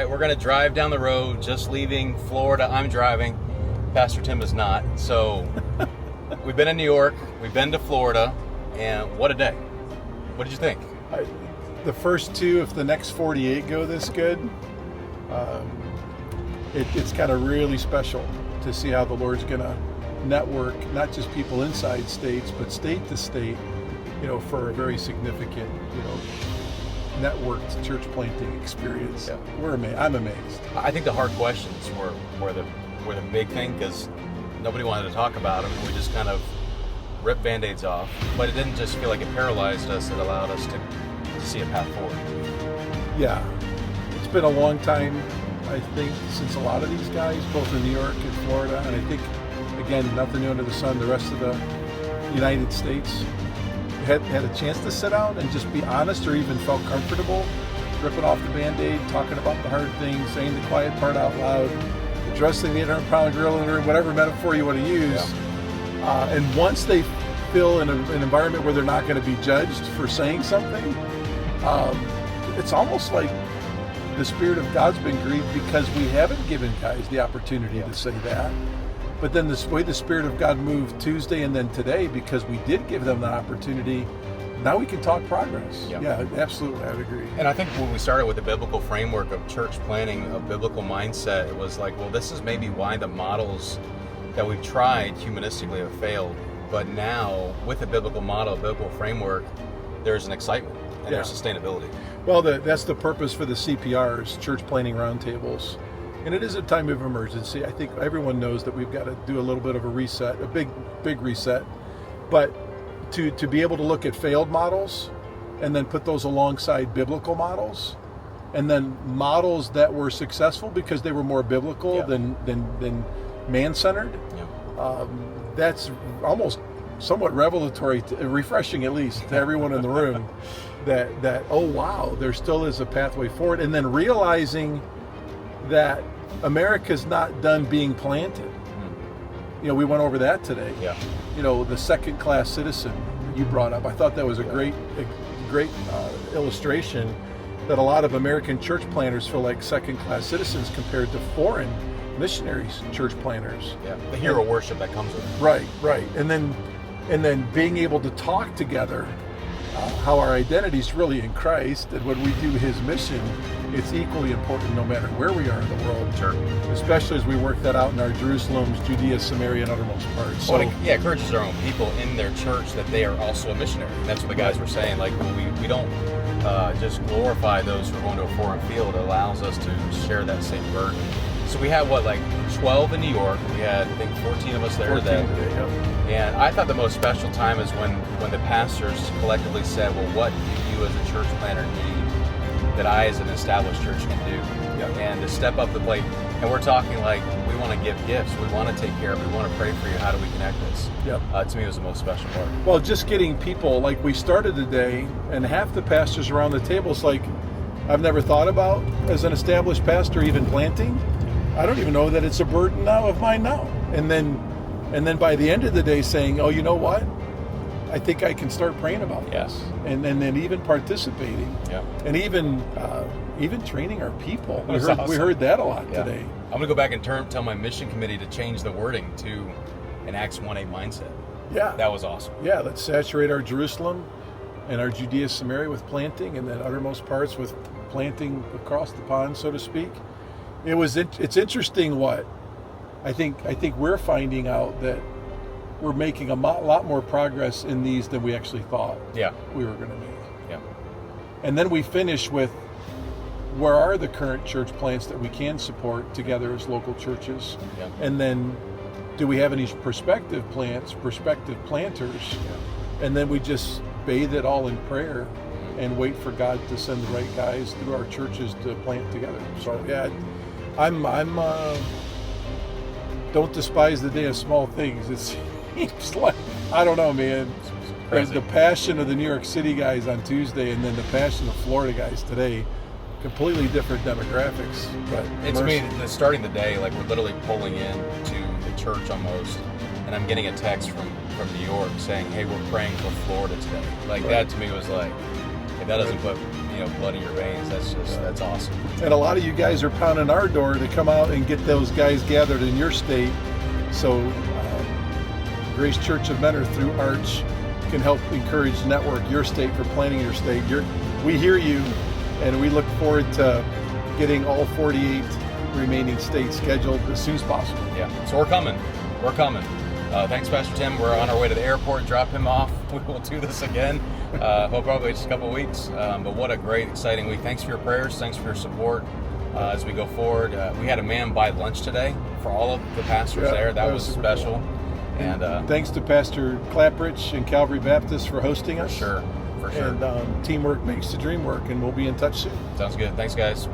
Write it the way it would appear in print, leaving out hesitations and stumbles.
right, we're going to drive down the road, just leaving Florida. I'm driving. Pastor Tim is not. So we've been in New York, we've been to Florida, and what a day. What did you think? The first two, if the next 48 go this good, it's kind of really special to see how the Lord's going to network, not just people inside states, but state to state, for a very significant, networked church planting experience. Yeah. I'm amazed. I think the hard questions were the big thing, because nobody wanted to talk about them. We just kind of ripped Band-Aids off, but it didn't just feel like it paralyzed us. It allowed us to see a path forward. Yeah, it's been a long time, I think, since a lot of these guys, both in New York and Florida, and I think, again, nothing new under the sun, the rest of the United States had a chance to sit down and just be honest, or even felt comfortable ripping off the Band-Aid, talking about the hard things, saying the quiet part out loud, addressing the 800-pound gorilla in the room, whatever metaphor you want to use. Yeah. And once they feel in an environment where they're not going to be judged for saying something, it's almost like the Spirit of God's been grieved because we haven't given guys the opportunity to say that. But then the way the Spirit of God moved Tuesday and then today, because we did give them the opportunity, now we can talk progress. Yeah, absolutely, I would agree. And I think when we started with the biblical framework of church planting, a biblical mindset, it was like, well, this is maybe why the models that we've tried humanistically have failed. But now, with a biblical model, a biblical framework, there's an excitement and there's sustainability. Well, that's the purpose for the CPRs, Church Planting Roundtables. And it is a time of emergency. I think everyone knows that we've got to do a little bit of a reset, a big reset. But to be able to look at failed models and then put those alongside biblical models, and then models that were successful because they were more biblical than man-centered, that's almost somewhat revelatory, refreshing at least, to everyone in the room, that oh wow, there still is a pathway forward. And then realizing that America's not done being planted. We went over that today. Yeah. The second-class citizen you brought up. I thought that was a great illustration that a lot of American church planters feel like second-class citizens compared to foreign missionaries, church planters. Yeah. The hero worship that comes with it. Right. And then being able to talk together, how our identity is really in Christ, and when we do His mission, it's equally important no matter where we are in the world. Sure. Especially as we work that out in our Jerusalems, Judea, Samaria, and uttermost parts. So, encourages our own people in their church that they are also a missionary. And that's what the guys were saying. Like, we don't just glorify those who are going to a foreign field. It allows us to share that same burden. So we had 12 in New York. We had, I think, 14 of us there today. And I thought the most special time is when the pastors collectively said, well, what do you as a church planter need that I as an established church can do? And to step up the plate. And we're talking we want to give gifts. We want to take care of it. We want to pray for you. How do we connect this? To me, it was the most special part. Well, just getting people, we started the day, and half the pastors around the table is I've never thought about as an established pastor even planting. I don't even know that it's a burden now of mine now. And then by the end of the day saying, oh, you know what? I think I can start praying about this. And then even participating. And even training our people. We heard that a lot today. I'm going to go back and tell my mission committee to change the wording to an Acts 1:8 mindset. That was awesome. Let's saturate our Jerusalem and our Judea, Samaria with planting, and then uttermost parts with planting across the pond, so to speak. It's interesting what I think we're finding out, that we're making a lot more progress in these than we actually thought we were going to make. And then we finish with, where are the current church plants that we can support together as local churches? And then do we have any prospective planters? And then we just bathe it all in prayer and wait for God to send the right guys through our churches to plant together. So I'm don't despise the day of small things. It seems like, I don't know, man. The passion of the New York City guys on Tuesday, and then the passion of Florida guys today, completely different demographics. But starting the day, we're literally pulling in to the church almost, and I'm getting a text from New York saying, hey, we're praying for Florida today. That to me was if that doesn't put blood in your veins. That's awesome. And a lot of you guys are pounding our door to come out and get those guys gathered in your state. So Grace Church of Mentor through Arch can help encourage network your state for planning your state. We hear you, and we look forward to getting all 48 remaining states scheduled as soon as possible. Yeah, so we're coming. Thanks, Pastor Tim. We're on our way to the airport, drop him off. We will do this again, probably just a couple of weeks. But what a great, exciting week. Thanks for your prayers. Thanks for your support as we go forward. We had a man buy lunch today for all of the pastors there. That was special. Cool. And thanks to Pastor Clapprich and Calvary Baptist for hosting us. For sure. And teamwork makes the dream work, and we'll be in touch soon. Sounds good. Thanks, guys.